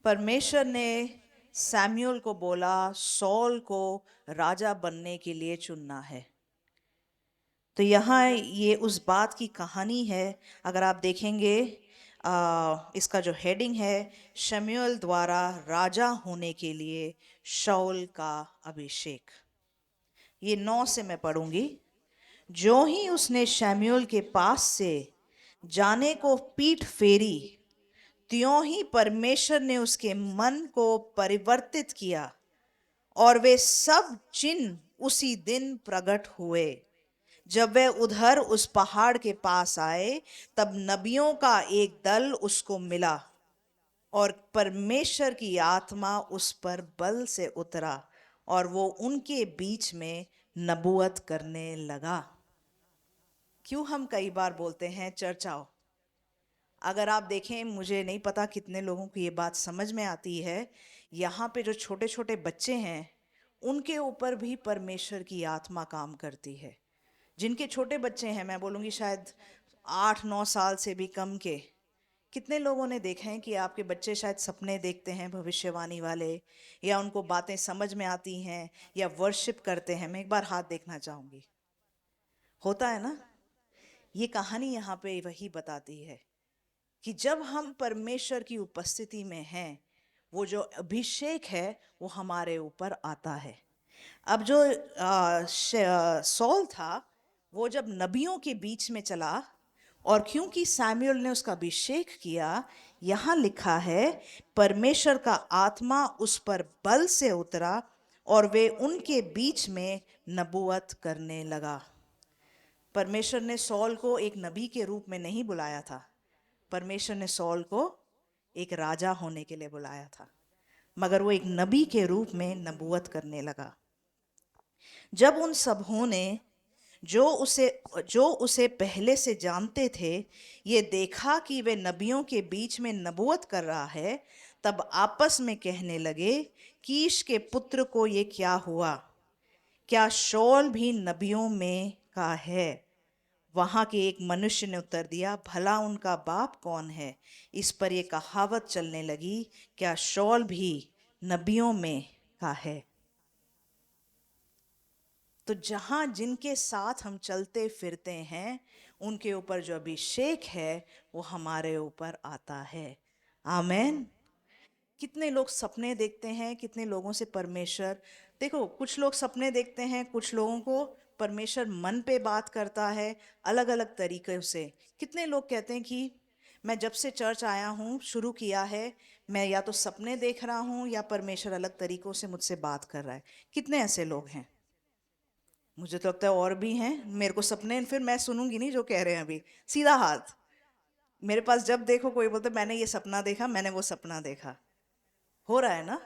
परमेश्वर ने सैमुअल को बोला सॉल को राजा बनने के लिए चुनना है। तो यहाँ ये उस बात की कहानी है। अगर आप देखेंगे इसका जो हेडिंग है, शमूएल द्वारा राजा होने के लिए शाऊल का अभिषेक। ये 9 से मैं पढ़ूंगी। जो ही उसने शमूएल के पास से जाने को पीठ फेरी, त्यों ही परमेश्वर ने उसके मन को परिवर्तित किया और वे सब चिन्ह उसी दिन प्रकट हुए। जब वे उधर उस पहाड़ के पास आए, तब नबियों का एक दल उसको मिला और परमेश्वर की आत्मा उस पर बल से उतरा और वो उनके बीच में नबूवत करने लगा। क्यों हम कई बार बोलते हैं चर्च आओ। अगर आप देखें, मुझे नहीं पता कितने लोगों को ये बात समझ में आती है, यहाँ पे जो छोटे छोटे बच्चे हैं उनके ऊपर भी परमेश्वर की आत्मा काम करती है। जिनके छोटे बच्चे हैं, मैं बोलूँगी शायद 8-9 साल से भी कम के, कितने लोगों ने देखा है कि आपके बच्चे शायद सपने देखते हैं भविष्यवाणी वाले, या उनको बातें समझ में आती हैं, या वर्शिप करते हैं। मैं एक बार हाथ देखना चाहूँगी। होता है ना। ये कहानी यहाँ पे वही बताती है कि जब हम परमेश्वर की उपस्थिति में हैं, वो जो अभिषेक है वो हमारे ऊपर आता है। अब जो सॉल था, वो जब नबियों के बीच में चला, और क्योंकि सैमुअल ने उसका अभिषेक किया, यहाँ लिखा है परमेश्वर का आत्मा उस पर बल से उतरा और वे उनके बीच में नबूवत करने लगा। परमेश्वर ने सॉल को एक नबी के रूप में नहीं बुलाया था। परमेश्वर ने सॉल को एक राजा होने के लिए बुलाया था, मगर वो एक नबी के रूप में नबूवत करने लगा। जब उन सबों ने जो उसे पहले से जानते थे ये देखा कि वे नबियों के बीच में नबूवत कर रहा है, तब आपस में कहने लगे, कीश के पुत्र को ये क्या हुआ? क्या शाऊल भी नबियों में का है? वहां के एक मनुष्य ने उत्तर दिया, भला उनका बाप कौन है? इस पर यह कहावत चलने लगी, क्या शाऊल भी नबियों में का है? तो जहाँ जिनके साथ हम चलते फिरते हैं, उनके ऊपर जो अभिषेक है वो हमारे ऊपर आता है। आमेन। कितने लोग सपने देखते हैं, कितने लोगों से परमेश्वर, देखो कुछ लोग सपने देखते हैं, कुछ लोगों को परमेश्वर मन पे बात करता है अलग अलग तरीक़ों से। कितने लोग कहते हैं कि मैं जब से चर्च आया हूँ, शुरू किया है, मैं या तो सपने देख रहा हूँ या परमेश्वर अलग तरीक़ों से मुझसे बात कर रहा है। कितने ऐसे लोग हैं? मुझे तो लगता है और भी हैं। मेरे को सपने, फिर मैं सुनूंगी नहीं जो कह रहे हैं अभी। सीधा हाथ मेरे पास जब देखो कोई बोलते मैंने ये सपना देखा, मैंने वो सपना देखा। हो रहा है ना।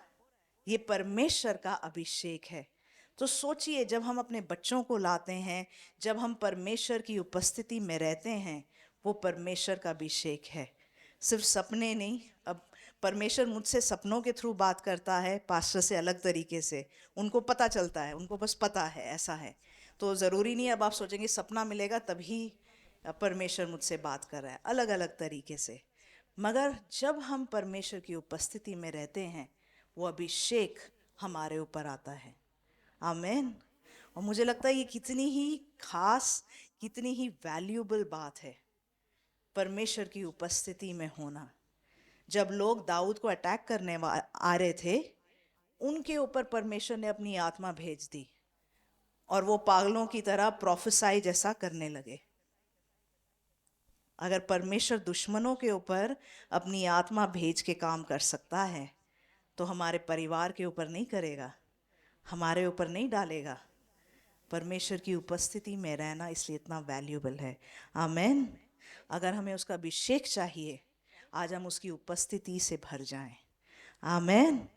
ये परमेश्वर का अभिषेक है। तो सोचिए, जब हम अपने बच्चों को लाते हैं, जब हम परमेश्वर की उपस्थिति में रहते हैं, वो परमेश्वर का अभिषेक है। सिर्फ सपने नहीं। अब परमेश्वर मुझसे सपनों के थ्रू बात करता है, पास्टर से अलग तरीके से। उनको पता चलता है, उनको बस पता है ऐसा है। तो ज़रूरी नहीं अब आप सोचेंगे सपना मिलेगा तभी परमेश्वर मुझसे बात कर रहा है, अलग अलग तरीके से। मगर जब हम परमेश्वर की उपस्थिति में रहते हैं, वो अभिषेक हमारे ऊपर आता है। आमेन। और मुझे लगता है ये कितनी ही खास, कितनी ही वैल्यूएबल बात है, परमेश्वर की उपस्थिति में होना। जब लोग दाऊद को अटैक करने आ रहे थे, उनके ऊपर परमेश्वर ने अपनी आत्मा भेज दी और वो पागलों की तरह प्रोफेसाई जैसा करने लगे। अगर परमेश्वर दुश्मनों के ऊपर अपनी आत्मा भेज के काम कर सकता है, तो हमारे परिवार के ऊपर नहीं करेगा, हमारे ऊपर नहीं डालेगा। परमेश्वर की उपस्थिति में रहना इसलिए इतना वैल्यूएबल है। आमेन। अगर हमें उसका अभिषेक चाहिए, आज हम उसकी उपस्थिति से भर जाएं। आमेन।